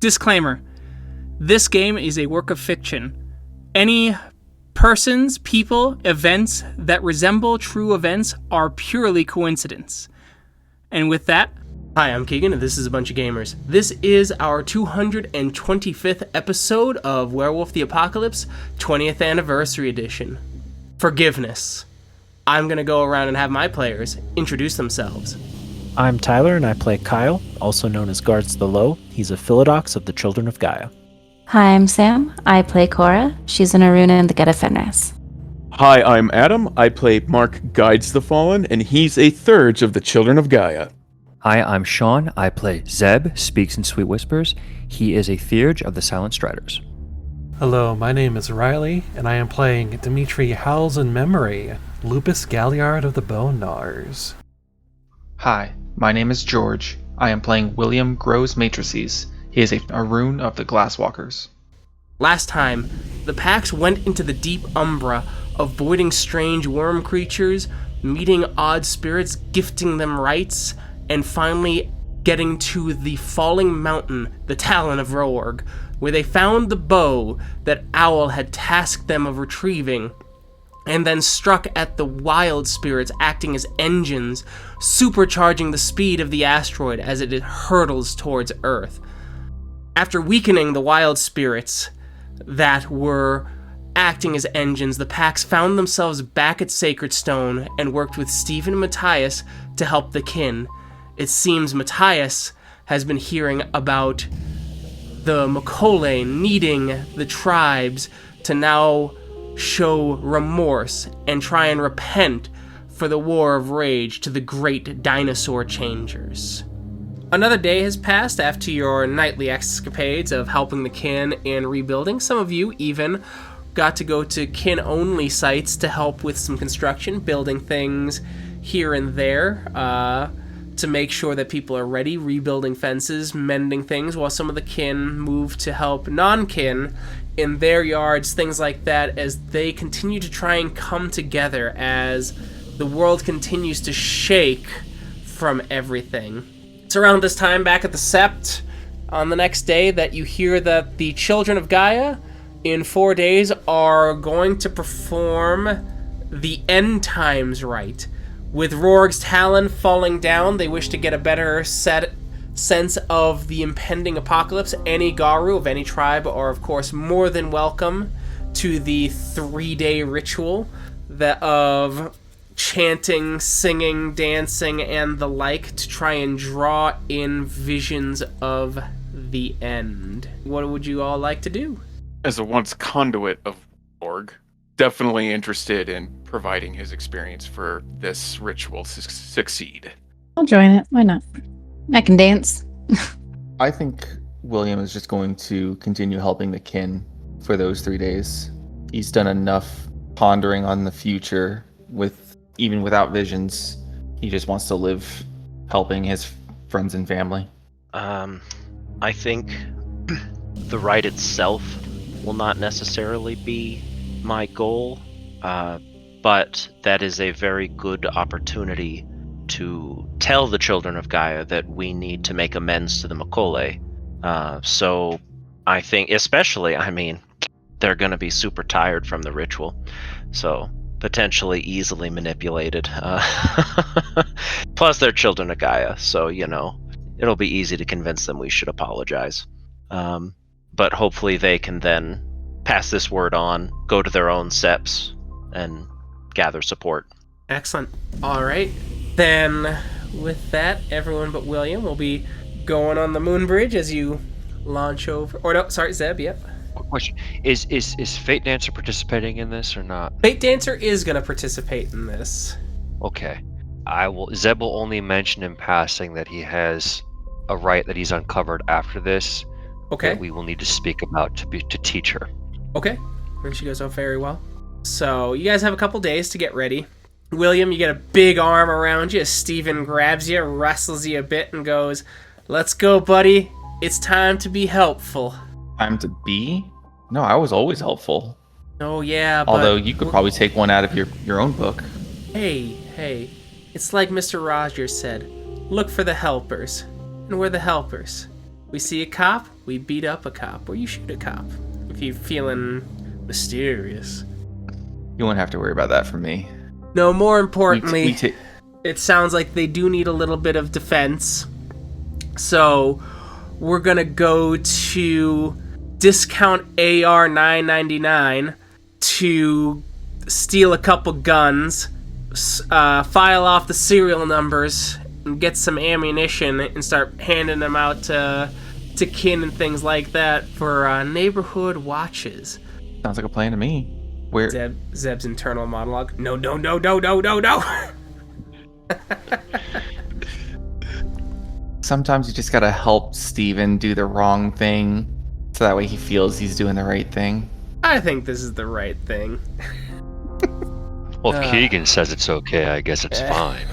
Disclaimer. This game is a work of fiction. Any persons, people, events that resemble true events are purely coincidence. And with that, hi, I'm Keegan, and this is A Bunch of Gamers. This is our 225th episode of Werewolf the Apocalypse, 20th Anniversary Edition. Forgiveness. I'm going to go around and have my players introduce themselves. I'm Tyler, and I play Kyle, also known as Guards the Low. He's a Philodox of the Children of Gaia. Hi, I'm Sam. I play Cora. She's an Aruna in the Geta Fenris. Hi, I'm Adam. I play Mark Guides the Fallen, and he's a Thurge of the Children of Gaia. Hi, I'm Sean. I play Zeb Speaks-in-Sweet-Whispers. He is a Theurge of the Silent Striders. Hello, my name is Riley, and I am playing Dimitri Howls-In-Memory, Lupus Galliard of the Bone Gnawers. Hi, my name is George. I am playing William Grows-Matrices. He is a rune of the Glasswalkers. Last time, the Pax went into the Deep Umbra, avoiding strange worm creatures, meeting odd spirits, gifting them rights, and finally getting to the Falling Mountain, the Talon of Roarg, where they found the bow that Owl had tasked them of retrieving, and then struck at the wild spirits acting as engines, supercharging the speed of the asteroid as it hurtles towards Earth. After weakening the wild spirits that were acting as engines, the Pax found themselves back at Sacred Stone and worked with Stephen and Matthias to help the kin. It seems Matthias has been hearing about the Makole needing the tribes to now show remorse and try and repent for the War of Rage to the great dinosaur changers. Another day has passed after your nightly escapades of helping the kin in rebuilding. Some of you even got to go to kin-only sites to help with some construction, building things here and there to make sure that people are ready, rebuilding fences, mending things, while some of the kin move to help non-kin in their yards, things like that, as they continue to try and come together as the world continues to shake from everything. It's around this time back at the Sept on the next day that you hear that the Children of Gaia in 4 days are going to perform the End Time Rite. With Roarg's talon falling down, they wish to get a better sense of the impending apocalypse. Any Garu of any tribe are, of course, more than welcome to the 3-day ritual of chanting, singing, dancing, and the like to try and draw in visions of the end. What would you all like to do? As a once conduit of Org, definitely interested in providing his experience for this ritual to succeed. I'll join it. Why not? I can dance. I think William is just going to continue helping the kin for those 3 days. He's done enough pondering on the future even without visions. He just wants to live helping his friends and family. I think the rite itself will not necessarily be my goal, but that is a very good opportunity to tell the Children of Gaia that we need to make amends to the Makole. So I think, they're going to be super tired from the ritual, so potentially easily manipulated. Plus, they're Children of Gaia, so, it'll be easy to convince them we should apologize. But hopefully they can then pass this word on, go to their own seps, and gather support. Excellent. All right. Then, with that, everyone but William will be going on the moon bridge as you launch over. Or no, sorry, Zeb, yep. Quick question. Is Fate Dancer participating in this or not? Fate Dancer is going to participate in this. Okay. Zeb will only mention in passing that he has a rite that he's uncovered after this. Okay. That we will need to speak about to teach her. Okay. And she goes, oh, very well. So, you guys have a couple days to get ready. William, you get a big arm around you as Steven grabs you, wrestles you a bit, and goes, let's go, buddy. It's time to be helpful. Time to be? No, I was always helpful. Oh, yeah, but... Although you could probably take one out of your own book. Hey. It's like Mr. Rogers said. Look for the helpers. And we're the helpers. We see a cop, we beat up a cop, or you shoot a cop. If you're feeling mysterious. You won't have to worry about that from me. No, more importantly, We ta- it sounds like they do need a little bit of defense. So we're gonna go to discount AR $9.99 to steal a couple guns, file off the serial numbers, and get some ammunition and start handing them out to kin and things like that for neighborhood watches. Sounds like a plan to me. Where? Zeb's internal monologue. No. Sometimes you just gotta help Steven do the wrong thing, so that way he feels he's doing the right thing. I think this is the right thing. Well, if Keegan says it's okay, I guess it's fine.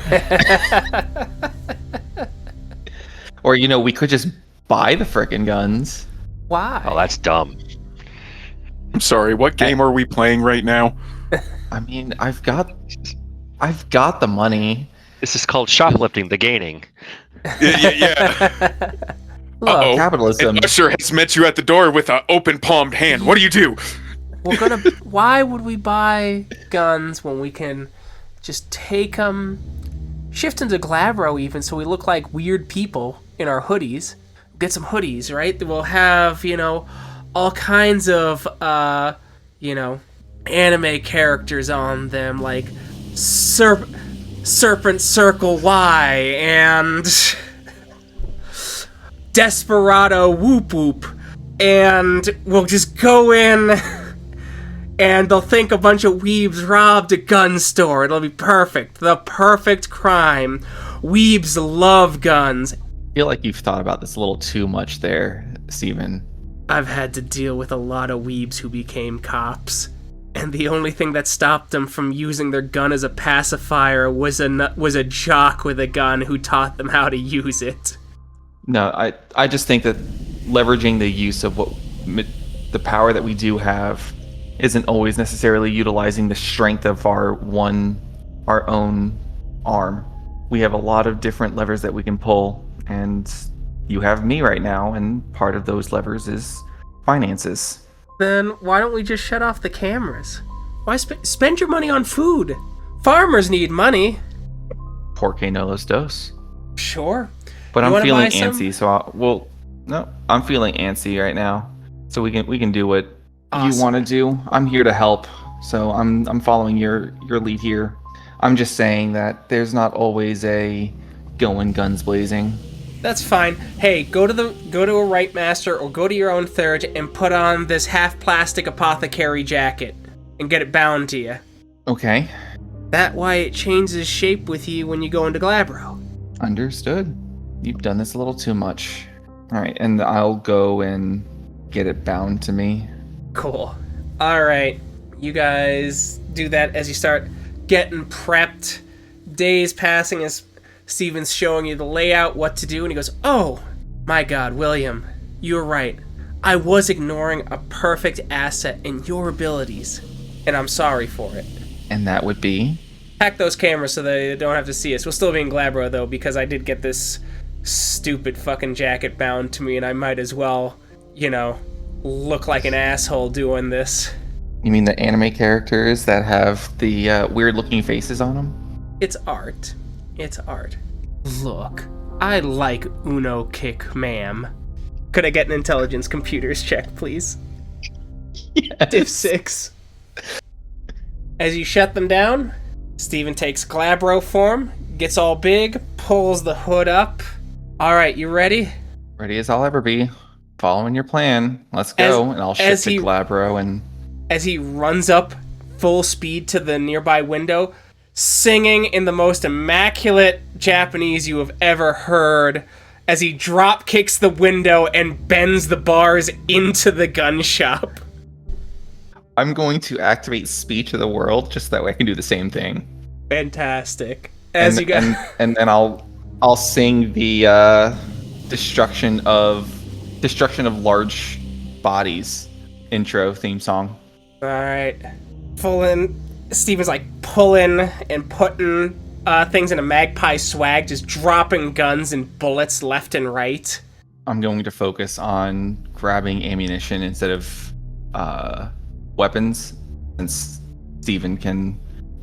Or, we could just buy the frickin' guns. Why? Oh, that's dumb. I'm sorry, what game are we playing right now? I mean, I've got the money. This is called shoplifting, the gaining. Yeah. Look, Uh-oh. Capitalism. An usher has met you at the door with an open palmed hand. What do you do? why would we buy guns when we can just take them, shift into Glabro even, so we look like weird people in our hoodies? Get some hoodies, right? We'll have, all kinds of, anime characters on them, like Serpent Circle Y and Desperado Whoop Whoop, and we'll just go in and they'll think a bunch of weebs robbed a gun store. It'll be perfect. The perfect crime. Weebs love guns. I feel like you've thought about this a little too much there, Steven. I've had to deal with a lot of weebs who became cops, and the only thing that stopped them from using their gun as a pacifier was a jock with a gun who taught them how to use it. No, I just think that leveraging the use of the power that we do have isn't always necessarily utilizing the strength of our own arm. We have a lot of different levers that we can pull, and you have me right now, and part of those levers is finances. Then why don't we just shut off the cameras? Why spend your money on food? Farmers need money. Porque no los dos. Sure. But You I'm wanna feeling buy some? antsy, I'm feeling antsy right now. So we can do what Awesome. you want to do. I'm here to help. So I'm following your lead here. I'm just saying that there's not always a going guns blazing. That's fine. Hey, go to a Rite Master or go to your own third and put on this half plastic apothecary jacket and get it bound to you. Okay. That way it changes shape with you when you go into Glabro. Understood. You've done this a little too much. All right, and I'll go and get it bound to me. Cool. Alright. You guys do that as you start getting prepped. Days passing as Steven's showing you the layout, what to do, and he goes, "Oh, my God, William, you're right. I was ignoring a perfect asset in your abilities, and I'm sorry for it." And that would be? Hack those cameras so they don't have to see us. We'll still be in Glabro, though, because I did get this stupid fucking jacket bound to me, and I might as well, look like an asshole doing this. You mean the anime characters that have the weird-looking faces on them? It's art. It's art. Look, I like Uno kick, ma'am. Could I get an intelligence computers check, please? Yes. Div 6. As you shut them down, Steven takes Glabro form, gets all big, pulls the hood up. Alright, you ready? Ready as I'll ever be. Following your plan. Let's go. And I'll shift to Glabro and... As he runs up full speed to the nearby window, singing in the most immaculate Japanese you have ever heard, as he drop kicks the window and bends the bars into the gun shop. I'm going to activate Speech of the World just so that way I can do the same thing. Fantastic. And then I'll sing the destruction of large bodies intro theme song. Alright. Steven's like pulling and putting things in a magpie swag, just dropping guns and bullets left and right. I'm going to focus on grabbing ammunition instead of weapons, since Steven can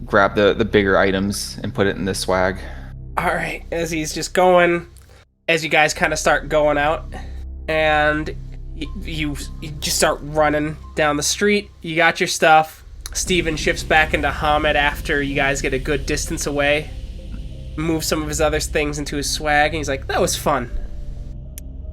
grab the bigger items and put it in the swag. All right, as he's just going, as you guys kind of start going out, and you just start running down the street. You got your stuff. Steven shifts back into Hamid after you guys get a good distance away. Moves some of his other things into his swag, and he's like, that was fun.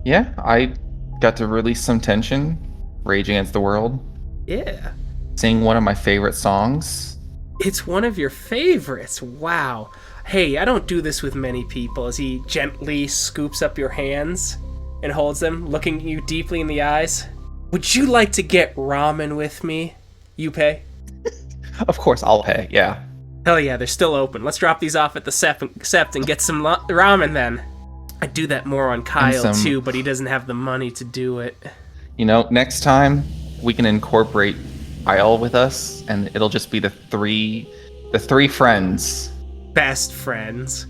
Yeah, I got to release some tension. Rage Against the World. Yeah. Sing one of my favorite songs. It's one of your favorites. Wow. Hey, I don't do this with many people. As he gently scoops up your hands and holds them, looking you deeply in the eyes. Would you like to get ramen with me? You pay? Of course, I'll pay, yeah. Hell yeah, they're still open. Let's drop these off at the Sept and get some ramen then. I'd do that more on Kyle too, but he doesn't have the money to do it. You know, next time we can incorporate Kyle with us, and it'll just be the three friends. Best friends.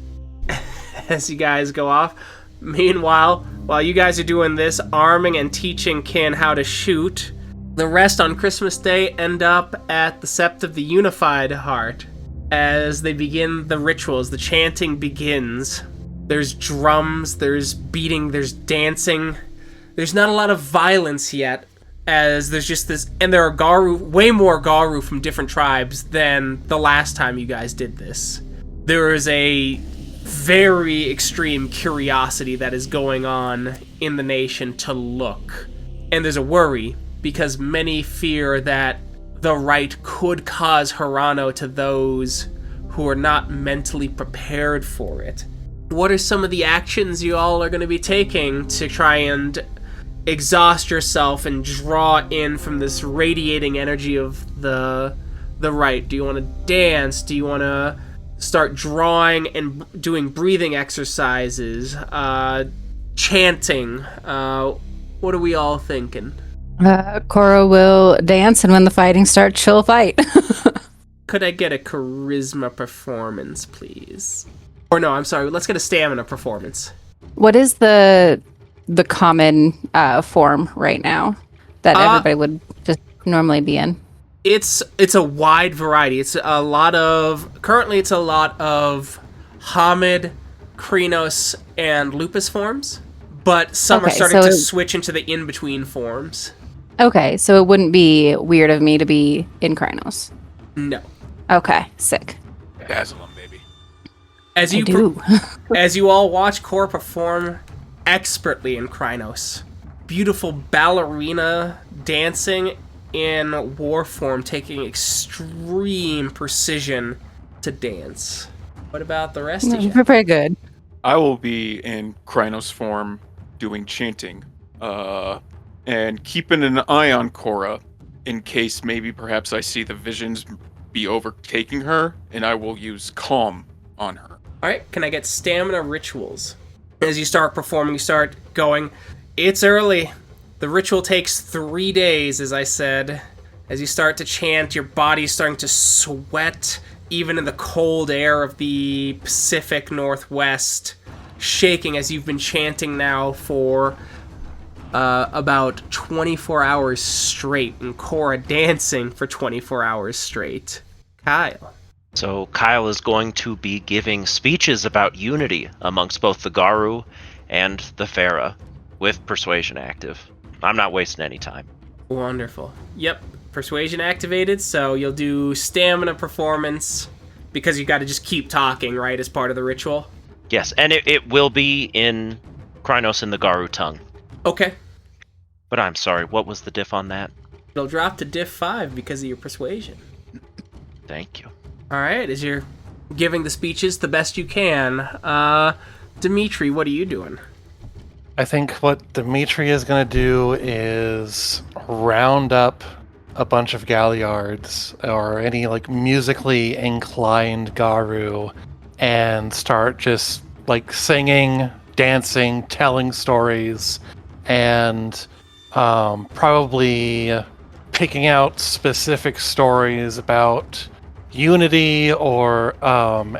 As you guys go off. Meanwhile, while you guys are doing this, arming and teaching Kin how to shoot, the rest on Christmas Day end up at the Sept of the Unified Heart. As they begin the rituals, the chanting begins. There's drums, there's beating, there's dancing. There's not a lot of violence yet, as there's just this, and there are Garu, way more Garu from different tribes than the last time you guys did this. There is a very extreme curiosity that is going on in the nation to look. And there's a worry, because many fear that the rite could cause Hirano to those who are not mentally prepared for it. What are some of the actions you all are going to be taking to try and exhaust yourself and draw in from this radiating energy of the rite? Do you want to dance? Do you want to start drawing and doing breathing exercises? Chanting? What are we all thinking? Cora will dance, and when the fighting starts, she'll fight. Could I get a charisma performance, please? Or no, I'm sorry, let's get a stamina performance. What is the common form right now that everybody would just normally be in? It's a wide variety. Currently it's a lot of Hamid, Krynos, and Lupus forms, but some are starting to switch into the in-between forms. Okay, so it wouldn't be weird of me to be in Krynos. No. Okay, sick. Dazzle him, baby. As you all watch Cora perform expertly in Krynos, beautiful ballerina dancing in war form, taking extreme precision to dance. What about the rest of you? We're pretty good. I will be in Krynos form doing chanting, and keeping an eye on Cora in case maybe perhaps I see the visions be overtaking her, and I will use calm on her. Alright, can I get stamina rituals? As you start performing, you start going. It's early. The ritual takes 3 days, as I said. As you start to chant, your body's starting to sweat, even in the cold air of the Pacific Northwest, shaking as you've been chanting now for about 24 hours straight, and Cora dancing for 24 hours straight. Kyle. So Kyle is going to be giving speeches about unity amongst both the Garu and the Farah, with persuasion active. I'm not wasting any time. Wonderful. Yep, persuasion activated, so you'll do stamina performance, because you got to just keep talking, right, as part of the ritual? Yes, and it will be in Krynos in the Garu tongue. Okay. But I'm sorry, what was the diff on that? It'll drop to diff 5 because of your persuasion. Thank you. Alright, as you're giving the speeches the best you can, Dimitri, what are you doing? I think what Dimitri is going to do is round up a bunch of Galliards or any musically inclined Garu and start just singing, dancing, telling stories, and probably picking out specific stories about unity or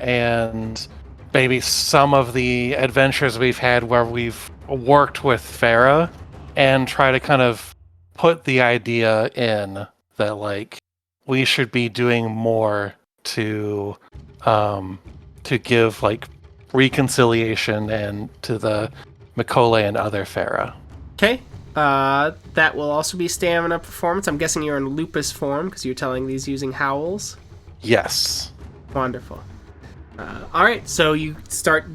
and maybe some of the adventures we've had where we've worked with Farah and try to kind of put the idea in that, like, we should be doing more to give, like, reconciliation and to the Makole and other Farah. Okay. That will also be stamina performance. I'm guessing you're in lupus form because you're telling these using howls. Yes. Wonderful. All right, so you start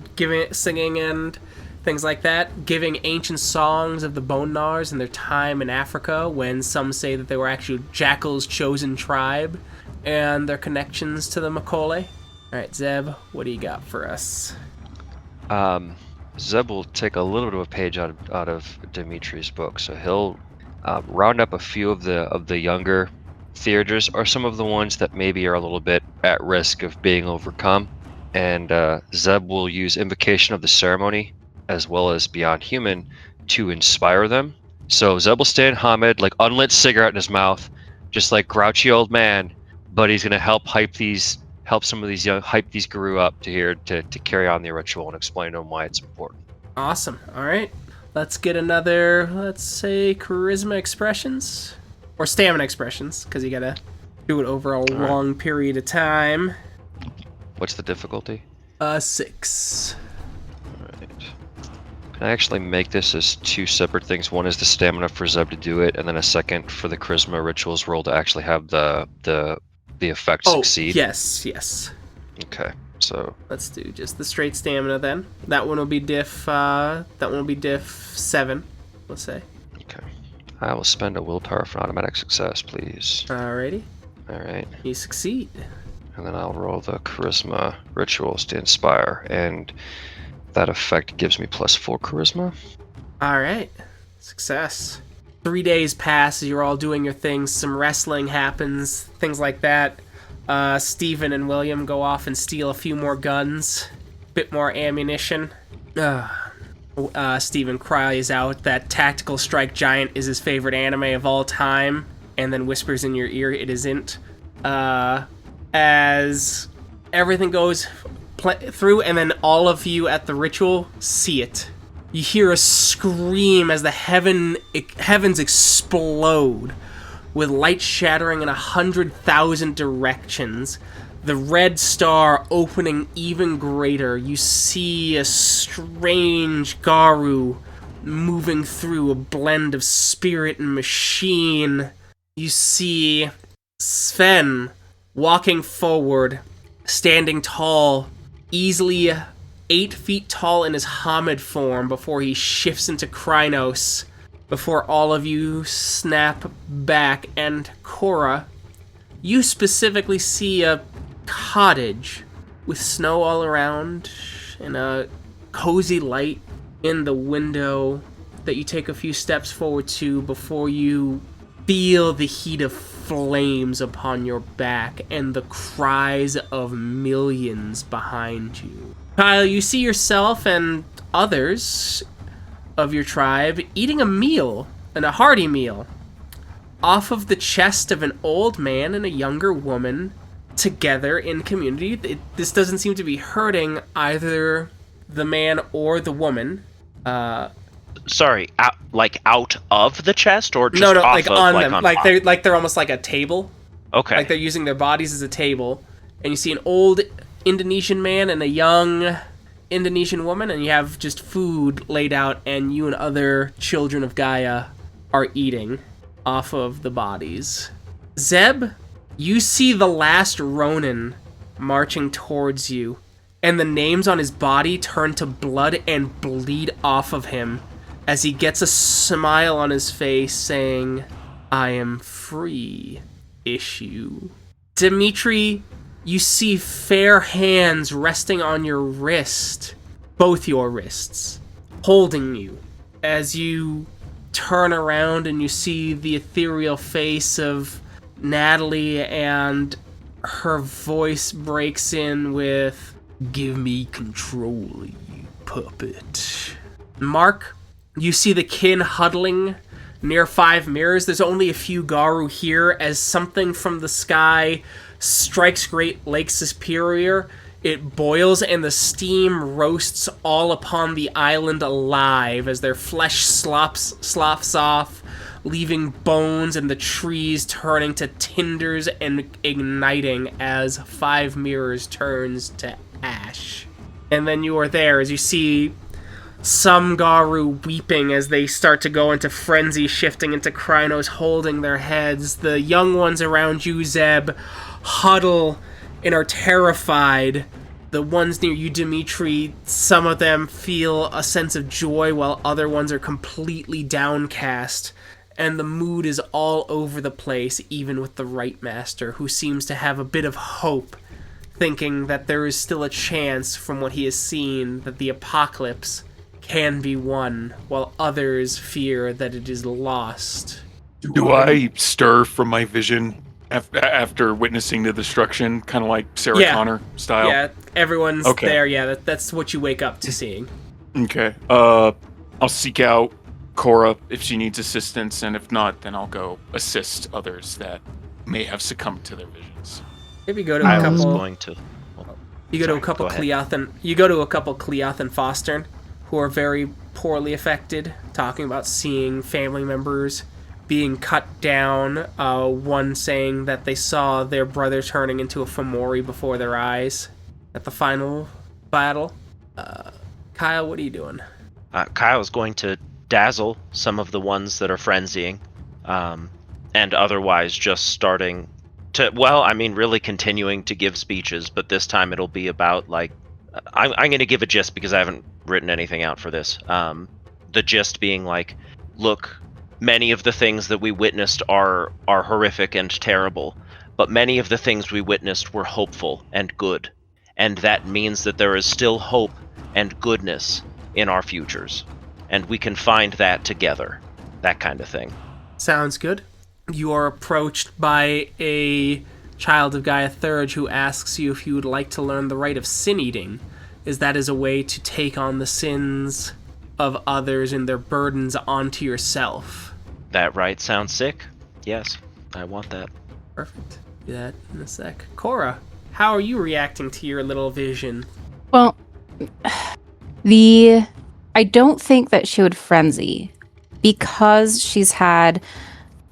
singing and things like that, giving ancient songs of the Bone Gnars and their time in Africa, when some say that they were actually Jackal's chosen tribe, and their connections to the Makole. All right, Zeb, what do you got for us? Zeb will take a little bit of a page out of Dimitri's book, so he'll round up a few of the younger Theurgers, or some of the ones that maybe are a little bit at risk of being overcome, and Zeb will use Invocation of the Ceremony as well as Beyond Human to inspire them. So Zeb will stand Hamid, like unlit cigarette in his mouth, just like grouchy old man, but he's gonna help some of these hype these guru up to carry on the ritual and explain to them why it's important. Awesome. All right. Let's get another, let's say, charisma expressions. Or stamina expressions, because you gotta do it over a long period of time. What's the difficulty? 6. Alright. Can I actually make this as 2 separate things? One is the stamina for Zeb to do it, and then a second for the charisma rituals roll to actually have the effect succeed? Yes. Okay, so let's do just the straight stamina then. That one will be diff 7, let's say. Okay. I will spend a willpower for an automatic success, please. Alrighty. Alright. You succeed. And then I'll roll the charisma rituals to inspire, and that effect gives me +4 charisma. Alright. Success. 3 days pass as you're all doing your things. Some wrestling happens, things like that. Stephen and William go off and steal a few more guns, bit more ammunition. Stephen cries out that Tactical Strike Giant is his favorite anime of all time, and then whispers in your ear it isn't. As everything goes through, and then all of you at the ritual see it. You hear a scream as the heavens explode, with light shattering in 100,000 directions. The red star opening even greater. You see a strange Garu moving through a blend of spirit and machine. You see Sven walking forward, standing tall, easily 8 feet tall in his Hamid form before he shifts into Krynos, before all of you snap back. And Cora, you specifically see a cottage with snow all around and a cozy light in the window that you take a few steps forward to before you feel the heat of flames upon your back and the cries of millions behind you. Kyle, you see yourself and others of your tribe eating a meal, and a hearty meal, off of the chest of an old man and a younger woman together in community. This doesn't seem to be hurting either the man or the woman. Sorry, out of the chest, or just no, off like of, on like them, on like they're almost like a table. Okay. Like they're using their bodies as a table, and you see an old Indonesian man and a young Indonesian woman, and you have just food laid out, and you and other Children of Gaia are eating off of the bodies. Zeb, you see the last Ronin marching towards you, and the names on his body turn to blood and bleed off of him as he gets a smile on his face saying, "I am free, issue." Dimitri, you see fair hands resting on your wrist, both your wrists, holding you, as you turn around and you see the ethereal face of Natalie, and her voice breaks in with, "Give me control, you puppet." Mark, you see the kin huddling near 5 mirrors. There's only a few Garu here as something from the sky strikes Great Lake Superior It boils and the steam roasts all upon the island alive as their flesh sloughs off, leaving bones and the trees turning to tinders and igniting as Five Mirrors turns to ash. And then you are there as you see some Garu weeping as they start to go into frenzy, shifting into Krynos holding their heads. The young ones around you, Zeb, huddle and are terrified. The ones near you, Dimitri, some of them feel a sense of joy while other ones are completely downcast. And the mood is all over the place, even with the Rite Master, who seems to have a bit of hope, thinking that there is still a chance from what he has seen that the apocalypse can be won, while others fear that it is lost. Do I stir from my vision after witnessing the destruction, kind of like Sarah Connor style? Yeah, everyone's there. Yeah, that's what you wake up to seeing. Okay. I'll seek out Cora if she needs assistance, and if not, then I'll go assist others that may have succumbed to their visions. Maybe go to a couple. You go to a couple Cleoth and Fostern, who are very poorly affected, talking about seeing family members being cut down. One saying that they saw their brother turning into a Fomori before their eyes at the final battle. Kyle, what are you doing? Kyle's going to dazzle some of the ones that are frenzying, and otherwise just starting to, really continuing to give speeches, but this time it'll be about, like, I'm going to give a gist because I haven't written anything out for this. The gist being like, look, many of the things that we witnessed are horrific and terrible, but many of the things we witnessed were hopeful and good, and that means that there is still hope and goodness in our futures, and we can find that together. That kind of thing. Sounds good. You are approached by a Child of Gaia Thurge who asks you if you would like to learn the rite of sin eating, as that is a way to take on the sins of others and their burdens onto yourself. That rite sounds sick. Yes, I want that. Perfect. Do that in a sec. Cora, how are you reacting to your little vision? Well, I don't think that she would frenzy because she's had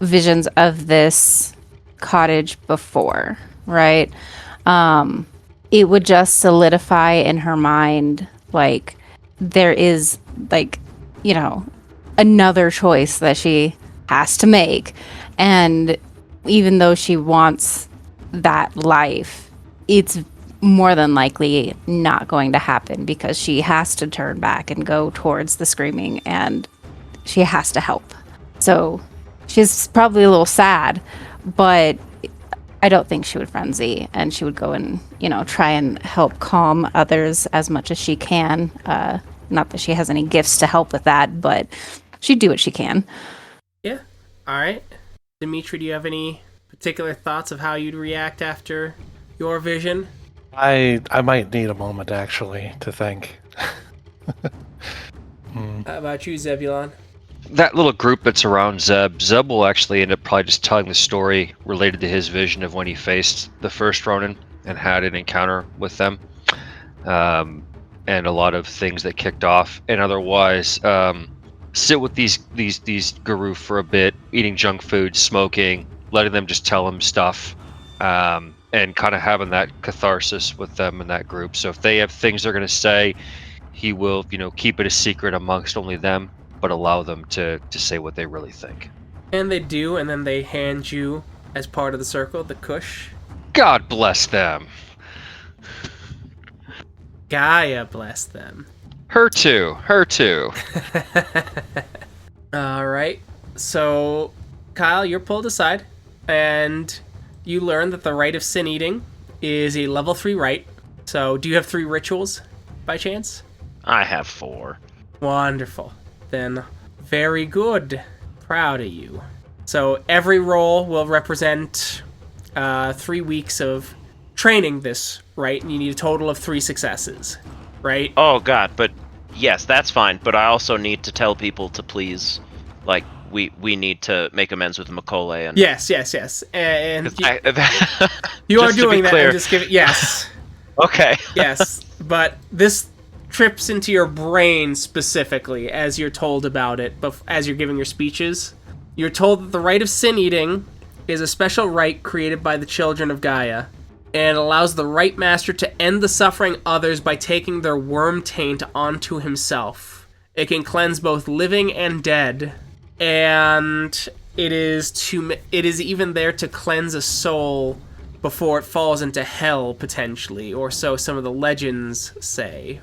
visions of this cottage before, right? It would just solidify in her mind, like, there is, like, another choice that she has to make. And even though she wants that life, it's more than likely not going to happen because she has to turn back and go towards the screaming, and she has to help. So she's probably a little sad, but I don't think she would frenzy, and she would go and, try and help calm others as much as she can. Not that she has any gifts to help with that, but she'd do what she can. Yeah. All right. Dimitri, do you have any particular thoughts of how you'd react after your vision? I might need a moment, actually, to think. How about you, Zebulon? That little group that's around Zeb will actually end up probably just telling the story related to his vision of when he faced the first Ronin and had an encounter with them, and a lot of things that kicked off. And otherwise, sit with these guru for a bit, eating junk food, smoking, letting them just tell him stuff, and kind of having that catharsis with them in that group. So if they have things they're going to say, he will, keep it a secret amongst only them, but allow them to say what they really think. And they do, and then they hand you, as part of the circle, the Kush. God bless them. Gaia bless them. Her too. Alright, so Kyle, you're pulled aside, and you learn that the rite of sin eating is a level 3 rite. So do you have 3 rituals, by chance? I have 4. Wonderful. Then, very good. Proud of you. So every roll will represent 3 weeks of training this, right? And you need a total of 3 successes, right? Oh god, but yes, that's fine. But I also need to tell people to please, like, we need to make amends with Macaulay. And yes. And you are doing that. I'm just giving, yes. Okay. Yes, but this trips into your brain specifically as you're told about it, but as you're giving your speeches. You're told that the rite of sin eating is a special rite created by the Children of Gaia, and allows the rite master to end the suffering others by taking their worm taint onto himself. It can cleanse both living and dead, and it is even there to cleanse a soul before it falls into hell, potentially, or so some of the legends say,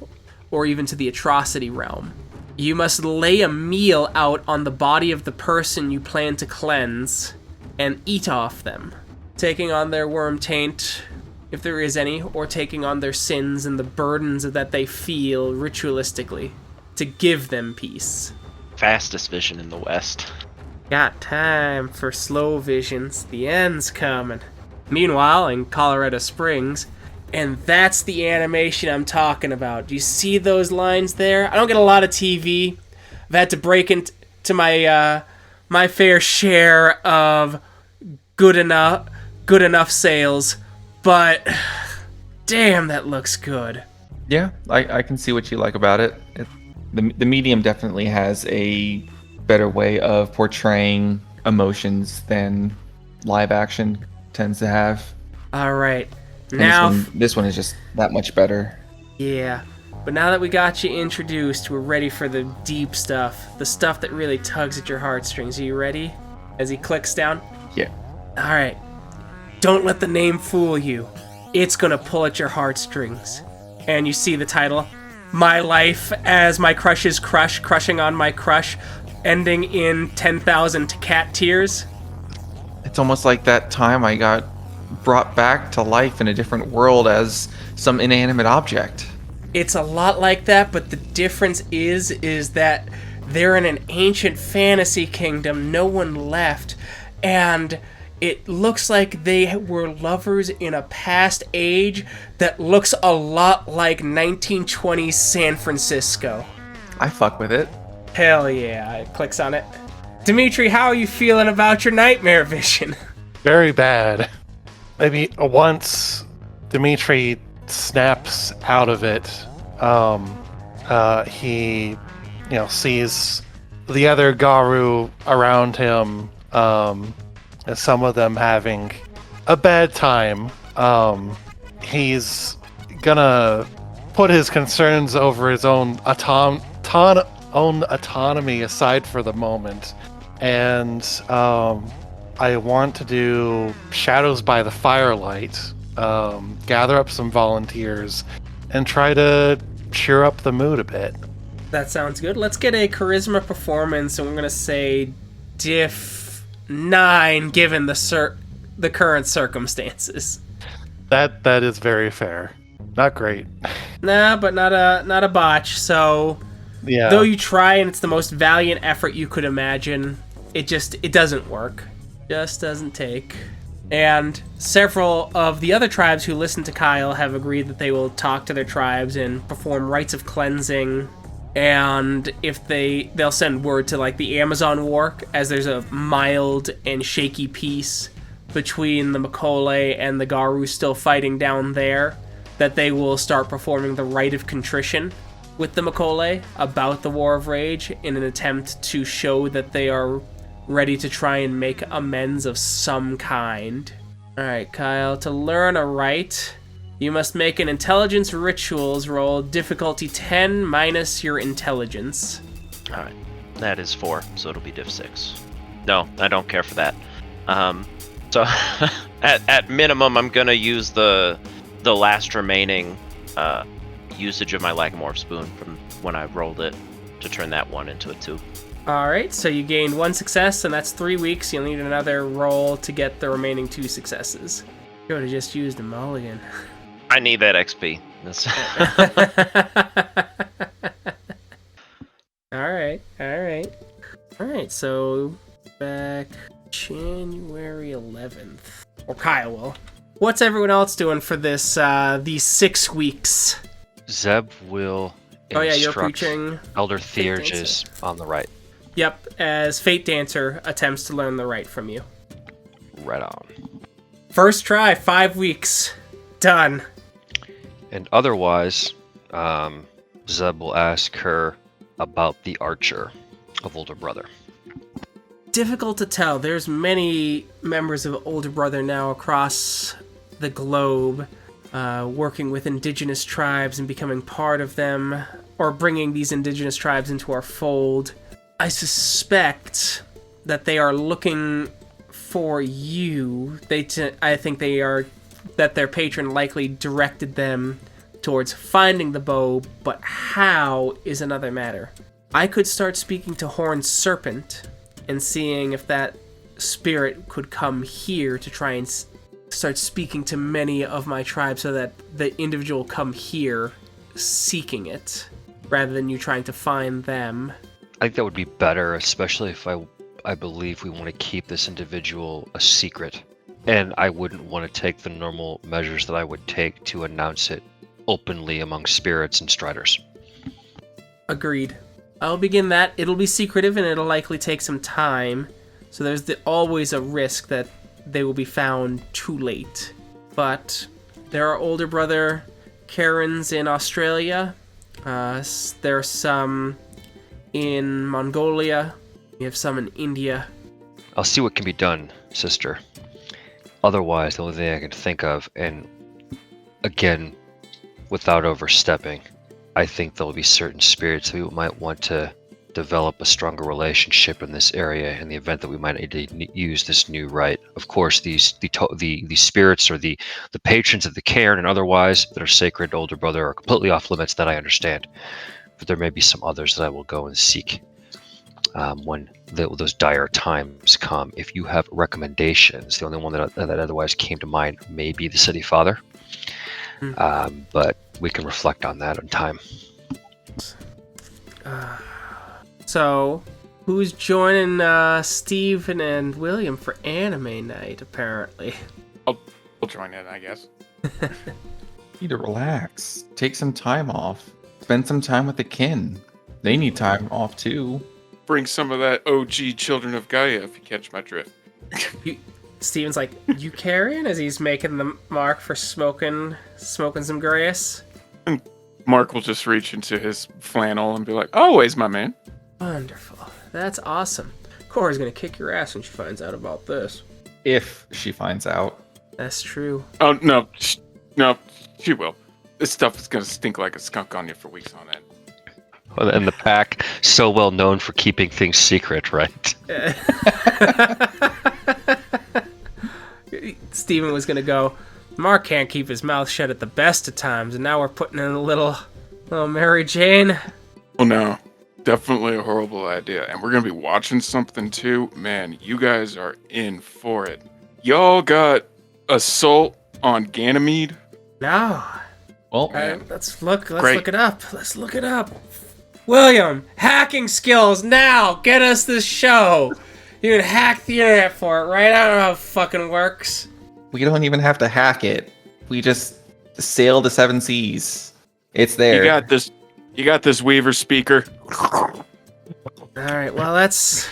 or even to the atrocity realm. You must lay a meal out on the body of the person you plan to cleanse and eat off them, taking on their worm taint, if there is any, or taking on their sins and the burdens that they feel ritualistically, to give them peace. Fastest vision in the West. Got time for slow visions. The end's coming. Meanwhile, in Colorado Springs, and that's the animation I'm talking about. Do you see those lines there? I don't get a lot of TV. I've had to break into my fair share of good enough sales, but damn, that looks good. Yeah, I can see what you like about it. The medium definitely has a better way of portraying emotions than live action tends to have. All right. And Now, this one is just that much better. yeah. But now that we got you introduced, we're ready for the deep stuff. The stuff that really tugs at your heartstrings. Are you ready? As he clicks down. Yeah. Alright. Don't let the name fool you. It's gonna pull at your heartstrings. And you see the title. My life as my crush's crush, crushing on my crush, ending in 10,000 cat tears. It's almost like that time I got brought back to life in a different world as some inanimate object. It's a lot like that, but the difference is that they're in an ancient fantasy kingdom, no one left, and it looks like they were lovers in a past age that looks a lot like 1920s San Francisco. I fuck with it. Hell yeah, it clicks on it. Dimitri, how are you feeling about your nightmare vision? Very bad. Maybe once Dimitri snaps out of it, he, sees the other Garu around him, and some of them having a bad time. He's gonna put his concerns over his own autonomy aside for the moment, and I want to do Shadows by the Firelight, gather up some volunteers, and try to cheer up the mood a bit. That sounds good. Let's get a charisma performance, and we're gonna say diff 9, given the current circumstances. That is very fair. Not great. Nah, but not a botch. So, Yeah. though you try, and it's the most valiant effort you could imagine, it doesn't work. Just doesn't take. And several of the other tribes who listen to Kyle have agreed that they will talk to their tribes and perform rites of cleansing. And if they'll send word to like the Amazon War, as there's a mild and shaky peace between the Makole and the Garu still fighting down there, that they will start performing the rite of contrition with the Makole about the War of Rage in an attempt to show that they are ready to try and make amends of some kind. Alright, Kyle, to learn a rite, you must make an intelligence rituals roll, difficulty 10 minus your intelligence. Alright, that is 4, so it'll be diff 6. No, I don't care for that. So, at minimum, I'm gonna use the last remaining usage of my Lagomorph Spoon from when I rolled it to turn that 1 into a 2. Alright, so you gained 1 success, and that's 3 weeks. You'll need another roll to get the remaining 2 successes. You would have just used a mulligan. I need that XP. Alright, so back January 11th. Or Kyle will. What's everyone else doing for this, these 6 weeks? Zeb will Oh yeah, you're instruct preaching. Elder Fate Theurges on the right. Yep, as Fate Dancer attempts to learn the rite from you. Right on. First try, 5 weeks. Done. And otherwise, Zeb will ask her about the archer of older brother. Difficult to tell. There's many members of Older Brother now across the globe, working with indigenous tribes and becoming part of them, or bringing these indigenous tribes into our fold. I suspect that they are looking for you. I think that their patron likely directed them towards finding the bow, but how is another matter. I could start speaking to Horned Serpent and seeing if that spirit could come here to try and start speaking to many of my tribe so that the individual come here seeking it, rather than you trying to find them. I think that would be better, especially if I believe we want to keep this individual a secret. And I wouldn't want to take the normal measures that I would take to announce it openly among spirits and striders. Agreed. I'll begin that. It'll be secretive and it'll likely take some time. So there's always a risk that they will be found too late. But there are Older Brother Karens in Australia. There are some in Mongolia. We have some in India. I'll see what can be done, sister. Otherwise, the only thing I can think of, and again, without overstepping, I think there'll be certain spirits that we might want to develop a stronger relationship in this area in the event that we might need to use this new rite. Of course, the spirits or the patrons of the cairn and otherwise that are sacred to Older Brother are completely off limits, that I understand. But there may be some others that I will go and seek when those dire times come. If you have recommendations, the only one that otherwise came to mind may be the City Father. But we can reflect on that in time. So, who's joining Steven and William for anime night, apparently? I'll join in, I guess. Need to relax. Take some time off. Spend some time with the kin. They need time off too. Bring some of that OG Children of Gaia, if you catch my drift. Steven's like, you carrying? As he's making the mark for smoking some grass. And Mark will just reach into his flannel and be like, always, my man. Wonderful. That's awesome. Cora's gonna kick your ass when she finds out about this. If she finds out. That's true. Oh, no, she will. This stuff is gonna stink like a skunk on you for weeks on end. And the pack, so well known for keeping things secret, right? Steven was gonna go, Mark can't keep his mouth shut at the best of times, and now we're putting in a little Mary Jane. Oh no, definitely a horrible idea. And we're gonna be watching something too. Man, you guys are in for it. Y'all got Assault on Ganymede? No. Well, Let's look it up. Let's look it up. William, hacking skills now. Get us this show. You can hack the internet for it, right? I don't know how it fucking works. we don't even have to hack it. We just sail the seven seas. It's there. You got this, Weaver speaker. All right. Well, let's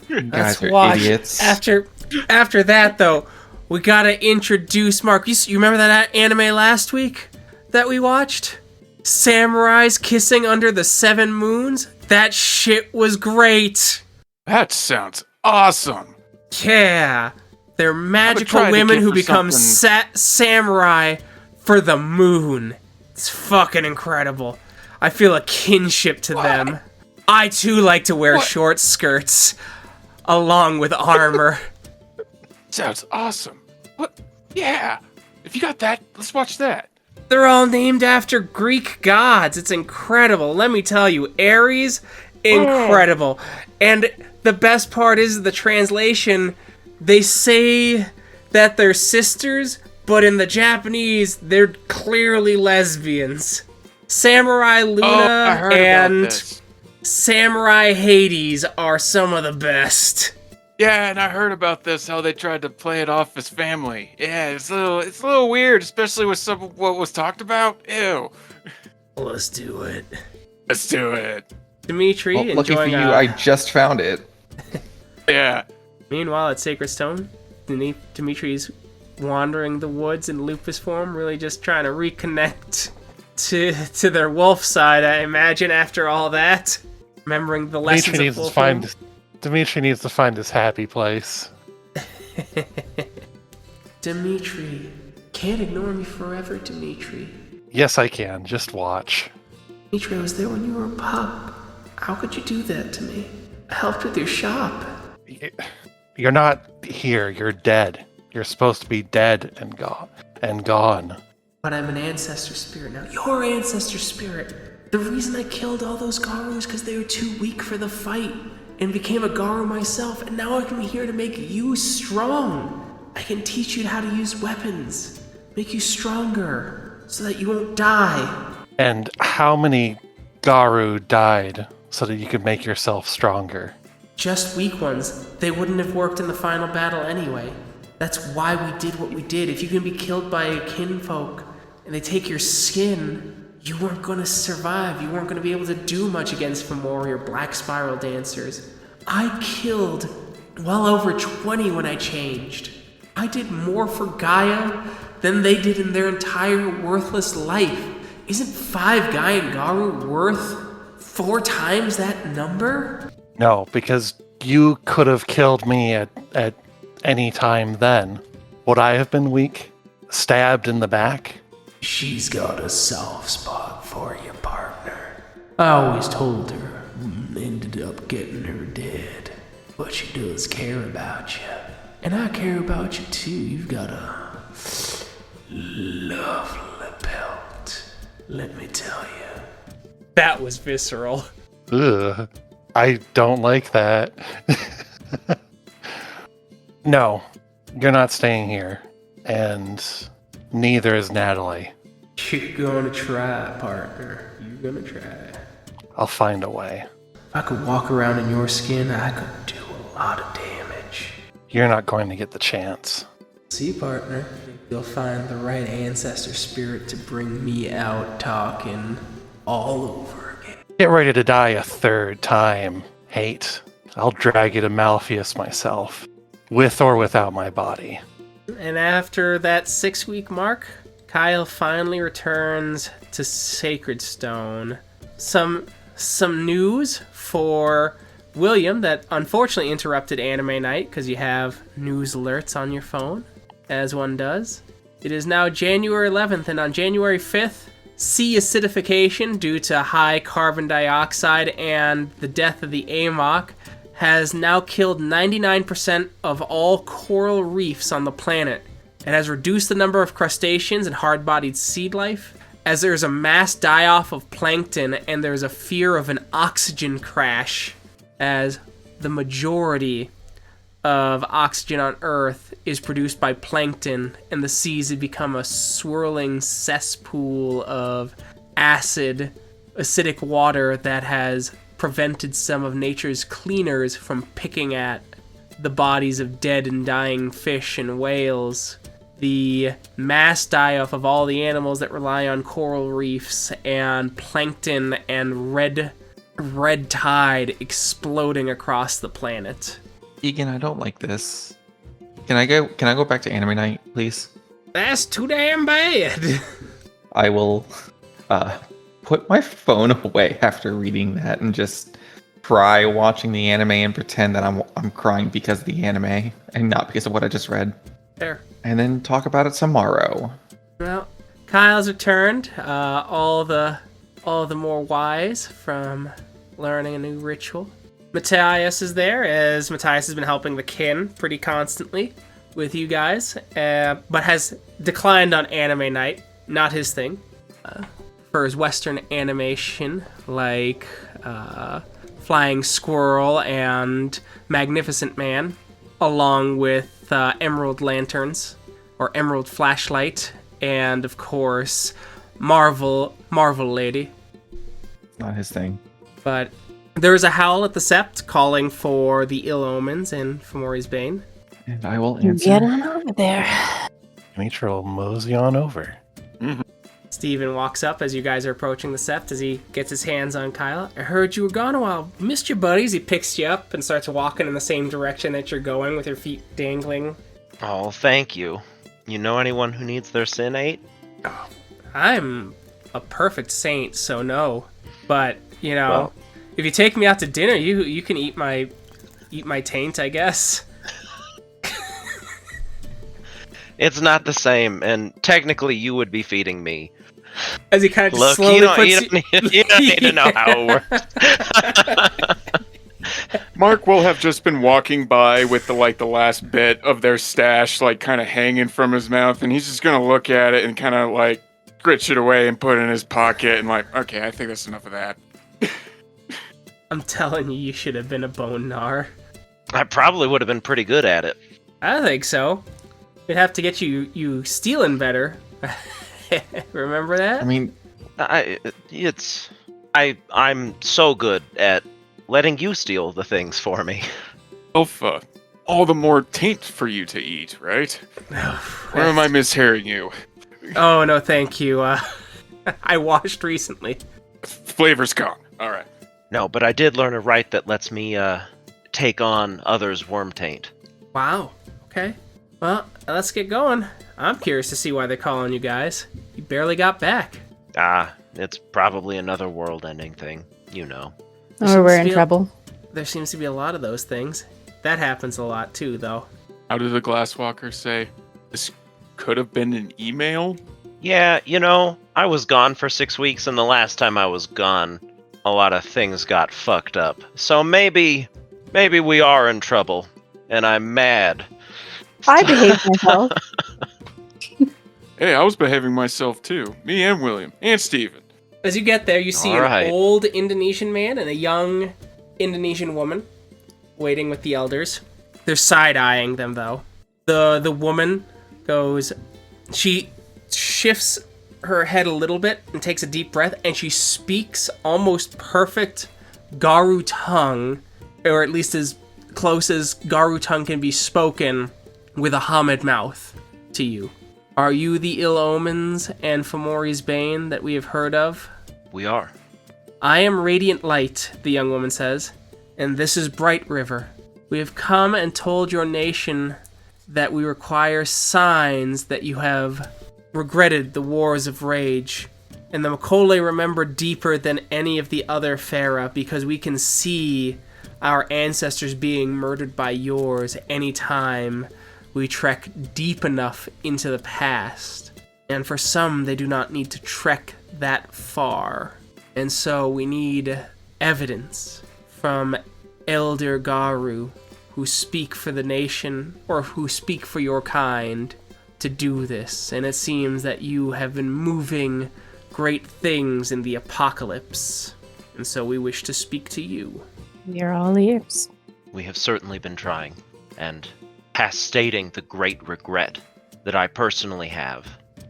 guys are watch. idiots. After that, though, we gotta introduce Mark. You remember that anime last week that we watched? Samurais kissing under the seven moons? That shit was great. That sounds awesome. Yeah. They're magical try to women get who for become something- samurai for the moon. It's fucking incredible. I feel a kinship to them. I too like to wear short skirts along with armor. Sounds awesome. What? Yeah. If you got that, let's watch that. They're all named after Greek gods. It's incredible. Let me tell you, Ares, incredible. And the best part is the translation. They say that they're sisters, but in the Japanese, they're clearly lesbians. Samurai Luna and Samurai Hades are some of the best. Yeah, and I heard about this, how they tried to play it off as family. Yeah, it's a little weird, especially with some of what was talked about. Ew. Let's do it. Let's do it. Dimitri, Well, lucky for enjoying you, I just found it. Yeah. Meanwhile, at Sacred Stone, Dimitri's wandering the woods in lupus form, really just trying to reconnect to their wolf side, I imagine, after all that. Remembering the lessons Dimitri of needs to wolfing. Dimitri needs to find his happy place. Dimitri. Can't ignore me forever, Dimitri. Yes, I can. Just watch. Dimitri, I was there when you were a pup. How could you do that to me? I helped with your shop. You're not here. You're dead. You're supposed to be dead and gone. But I'm an ancestor spirit now. Your ancestor spirit. The reason I killed all those Garus because they were too weak for the fight and became a Garu myself, and now I can be here to make you strong. I can teach you how to use weapons, make you stronger, so that you won't die. And how many Garu died so that you could make yourself stronger? Just weak ones. They wouldn't have worked in the final battle anyway. That's why we did what we did. If you can be killed by kinfolk and they take your skin, you weren't going to survive. You weren't going to be able to do much against Fomori or Black Spiral Dancers. I killed well over 20 when I changed. I did more for Gaia than they did in their entire worthless life. Isn't 5 Gaian Garu worth 4 times that number? No, because you could have killed me at any time then. Would I have been weak? Stabbed in the back? She's got a soft spot for you, partner. I always told her, ended up getting her dead. But she does care about you. And I care about you too. You've got a lovely pelt, let me tell you. That was visceral. Ugh. I don't like that. No, you're not staying here. And neither is Natalie. You're gonna try, partner. You're gonna try. I'll find a way. If I could walk around in your skin, I could do a lot of damage. You're not going to get the chance. See, partner, you'll find the right ancestor spirit to bring me out talking all over again. Get ready to die a 3rd time, hate. I'll drag you to Malpheus myself, with or without my body. And after that 6-week mark, Kyle finally returns to Sacred Stone. Some news for William that unfortunately interrupted anime night because you have news alerts on your phone, as one does. It is now January 11th, and on January 5th, sea acidification due to high carbon dioxide and the death of the Amok has now killed 99% of all coral reefs on the planet. It has reduced the number of crustaceans and hard-bodied sea life, as there's a mass die-off of plankton and there's a fear of an oxygen crash, as the majority of oxygen on Earth is produced by plankton, and the seas have become a swirling cesspool of acidic water that has prevented some of nature's cleaners from picking at the bodies of dead and dying fish and whales. The mass die-off of all the animals that rely on coral reefs and plankton and red tide exploding across the planet. Keegan, I don't like this. Can I go back to anime night, please? That's too damn bad. I will put my phone away after reading that and just try watching the anime and pretend that I'm crying because of the anime and not because of what I just read. Fair. And then talk about it tomorrow. Well, Kyle's returned, all the more wise from learning a new ritual. Matthias is there, as Matthias has been helping the kin pretty constantly with you guys, but has declined on anime night. Not his thing. For his Western animation, like Flying Squirrel and Magnificent Man, along with Emerald Lanterns, or Emerald Flashlight, and of course, Marvel Lady. Not his thing. But there is a howl at the Sept calling for the ill omens in Fomori's Bane. And I will answer. Get on over there. Dimitri will mosey on over. Steven walks up as you guys are approaching the Sept as he gets his hands on Kyle. I heard you were gone a while. Missed your buddies. He picks you up and starts walking in the same direction that you're going with your feet dangling. Oh, thank you. You know anyone who needs their sin ate? I'm a perfect saint, so no. But, you know, Well. if you take me out to dinner, you can eat my taint, I guess. It's not the same, and technically you would be feeding me. As he kind of Look, slowly you don't puts need to know how it works. Mark will have just been walking by with the last bit of their stash kind of hanging from his mouth, and he's just gonna look at it and kind of gritch it away and put it in his pocket and okay, I think that's enough of that. I'm telling you should have been a bone gnar. I probably would have been pretty good at it. I think so. We'd have to get you stealing better. Remember that? I mean, I'm so good at letting you steal the things for me. Alpha, all the more taint for you to eat, right? Or am I mishearing you? Oh, no, thank you. I washed recently. Flavor's gone. All right. No, but I did learn a rite that lets me take on others' worm taint. Wow. Okay. Well, let's get going. I'm curious to see why they're calling you guys. You barely got back. It's probably another world-ending thing, you know. Or we're in trouble. There seems to be a lot of those things. That happens a lot too, though. How did the Glasswalker say? This could have been an email? Yeah, you know, I was gone for 6 weeks, and the last time I was gone, a lot of things got fucked up. So maybe we are in trouble, and I'm mad. I behaved myself. Hey, I was behaving myself too. Me and William. And Steven. As you get there, you see an old Indonesian man and a young Indonesian woman waiting with the elders. They're side-eyeing them, though. The woman goes... She shifts her head a little bit and takes a deep breath, and she speaks almost perfect Garu tongue, or at least as close as Garu tongue can be spoken, with a Hamid mouth to you. Are you the ill omens and Fomori's bane that we have heard of? We are. I am Radiant Light, the young woman says, and this is Bright River. We have come and told your nation that we require signs that you have regretted the wars of rage, and the Makole remember deeper than any of the other Farah because we can see our ancestors being murdered by yours anytime we trek deep enough into the past. And for some, they do not need to trek that far. And so we need evidence from Elder Garu who speak for the nation or who speak for your kind to do this. And it seems that you have been moving great things in the apocalypse. And so we wish to speak to you. We are all ears. We have certainly been trying, and past stating the great regret that I personally have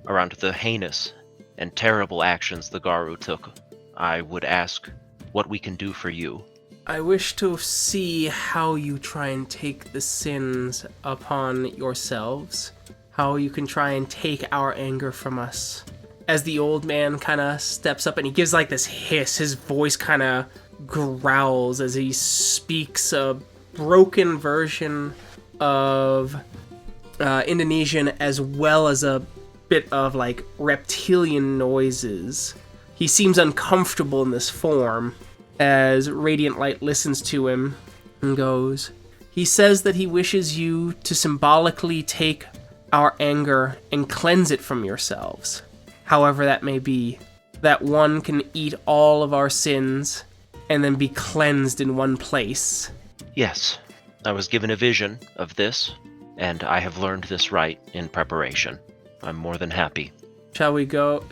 around the heinous and terrible actions the Garu took, I would ask what we can do for you. I wish to see how you try and take the sins upon yourselves. How you can try and take our anger from us. As the old man kind of steps up and he gives this hiss, his voice kind of growls as he speaks a broken version of Indonesian as well as a bit of reptilian noises. He seems uncomfortable in this form as Radiant Light listens to him and goes, he says that he wishes you to symbolically take our anger and cleanse it from yourselves. However that may be, that one can eat all of our sins and then be cleansed in one place. Yes, I was given a vision of this, and I have learned this rite in preparation. I'm more than happy. Shall we go?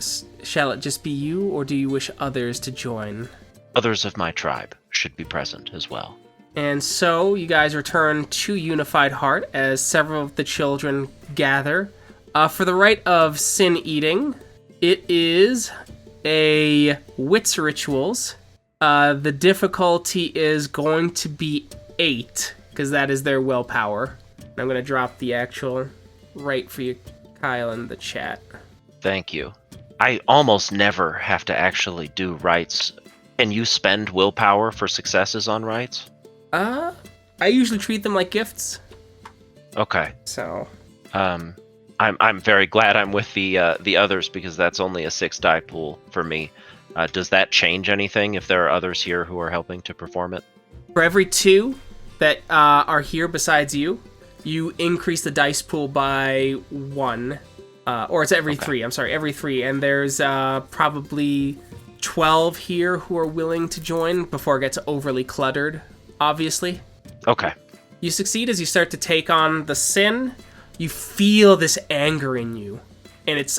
Shall it just be you, or do you wish others to join? Others of my tribe should be present as well. And so you guys return to Unified Heart as several of the children gather. For the rite of sin eating, it is a wits rituals. The difficulty is going to be 8, because that is their willpower. I'm going to drop the actual rite for you, Kyle, in the chat. Thank you. I almost never have to actually do rites. Can you spend willpower for successes on rites? I usually treat them like gifts. Okay. So. I'm very glad I'm with the others, because that's only a 6 die pool for me. Does that change anything if there are others here who are helping to perform it? For every 2 that are here besides you, you increase the dice pool by 1. Or it's every 3, I'm sorry, every 3. And there's probably 12 here who are willing to join before it gets overly cluttered, obviously. Okay. You succeed as you start to take on the sin. You feel this anger in you. And it's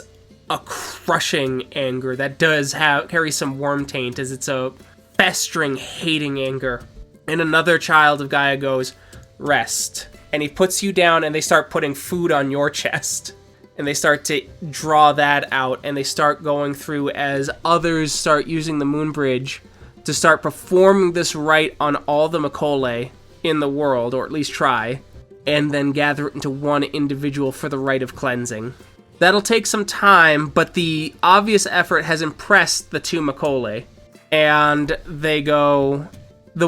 a crushing anger that does carry some worm taint, as it's a festering, hating anger. And another child of Gaia goes, rest. And he puts you down, and they start putting food on your chest. And they start to draw that out, and they start going through as others start using the moon bridge to start performing this rite on all the Makole in the world, or at least try, and then gather it into one individual for the rite of cleansing. That'll take some time, but the obvious effort has impressed the 2 Makole. And they go... The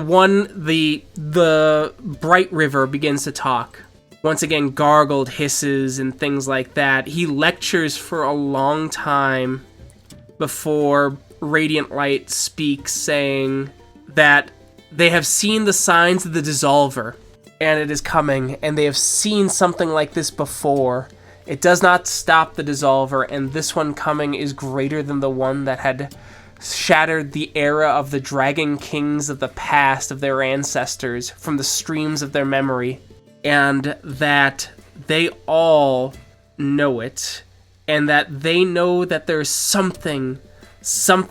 Bright River begins to talk. Once again, gargled hisses and things like that. He lectures for a long time before Radiant Light speaks, saying that they have seen the signs of the dissolver, and it is coming, and they have seen something like this before. It does not stop the dissolver, and this one coming is greater than the one that had shattered the era of the dragon kings of the past, of their ancestors, from the streams of their memory, and that they all know it, and that they know that there's something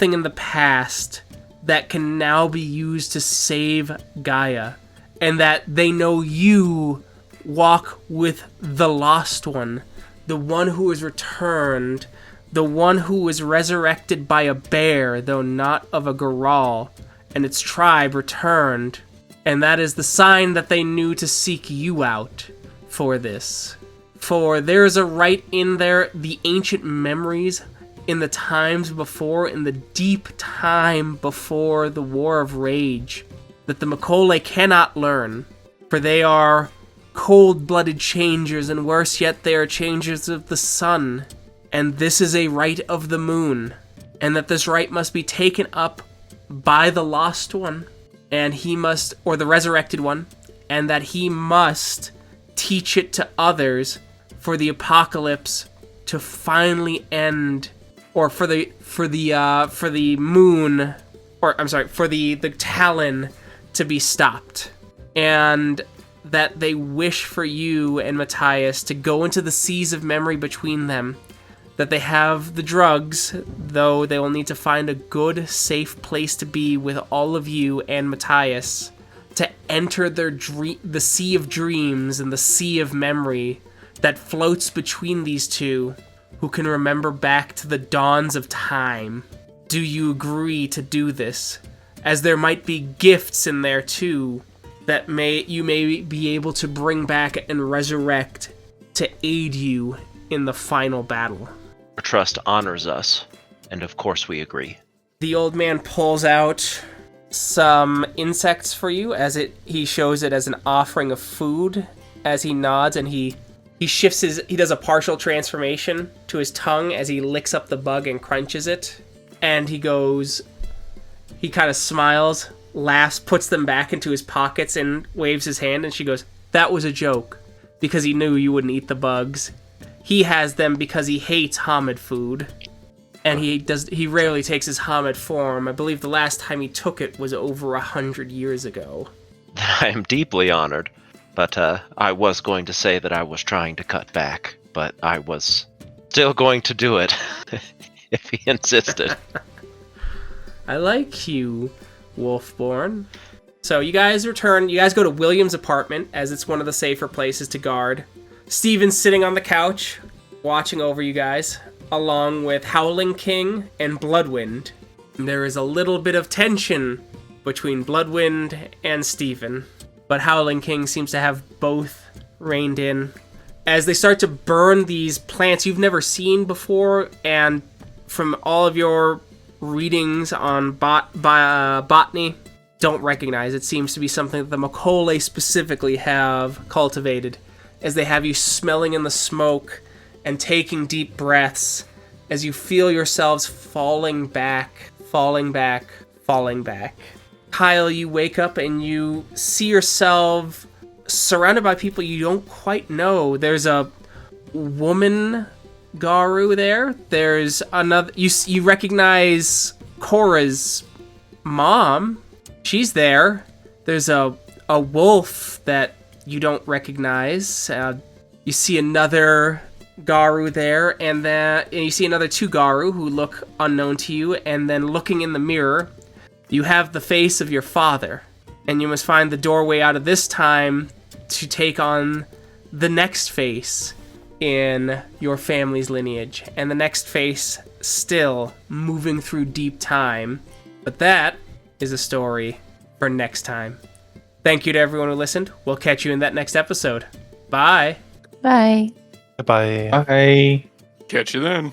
in the past that can now be used to save Gaia, and that they know you walk with the Lost One, the one who is returned, the one who was resurrected by a bear, though not of a Goral, and its tribe returned. And that is the sign that they knew to seek you out for this. For there is a rite in there, the ancient memories in the times before, in the deep time before the War of Rage, that the Makole cannot learn. For they are cold-blooded changers, and worse yet, they are changers of the sun. And this is a rite of the moon, and that this rite must be taken up by the Lost One, and he must, or the Resurrected One, and that he must teach it to others for the apocalypse to finally end, or for the moon, or I'm sorry, for the Talon to be stopped, and that they wish for you and Matthias to go into the seas of memory between them. That they have the drugs, though they will need to find a good, safe place to be with all of you and Matthias, to enter the sea of dreams and the sea of memory that floats between these two, who can remember back to the dawns of time. Do you agree to do this? As there might be gifts in there too, that you may be able to bring back and resurrect to aid you in the final battle. Our trust honors us, and of course we agree. The old man pulls out some insects for you, as he shows it as an offering of food, as he nods, and he does a partial transformation to his tongue as he licks up the bug and crunches it, and he kind of smiles, laughs, puts them back into his pockets, and waves his hand, and she goes, "That was a joke," because he knew you wouldn't eat the bugs. He has them because he hates Hamid food, and he rarely takes his Hamid form. I believe the last time he took it was over 100 years ago. I am deeply honored, but I was going to say that I was trying to cut back, but I was still going to do it if he insisted. I like you, Wolfborn. So you guys return. You guys go to William's apartment, as it's one of the safer places to guard. Steven's sitting on the couch, watching over you guys, along with Howling King and Bloodwind. There is a little bit of tension between Bloodwind and Steven, but Howling King seems to have both reined in. As they start to burn these plants you've never seen before, and from all of your readings on botany, don't recognize. It seems to be something that the Makole specifically have cultivated, as they have you smelling in the smoke and taking deep breaths as you feel yourselves falling back, falling back, falling back. Kyle, you wake up and you see yourself surrounded by people you don't quite know. There's a woman Garu there. There's another. You recognize Cora's mom. She's there. There's a wolf that you don't recognize. You see another Garu there, and you see another 2 Garu who look unknown to you, and then looking in the mirror, you have the face of your father, and you must find the doorway out of this time to take on the next face in your family's lineage, and the next face still moving through deep time. But that is a story for next time. Thank you to everyone who listened. We'll catch you in that next episode. Bye. Bye. Bye. Bye. Catch you then.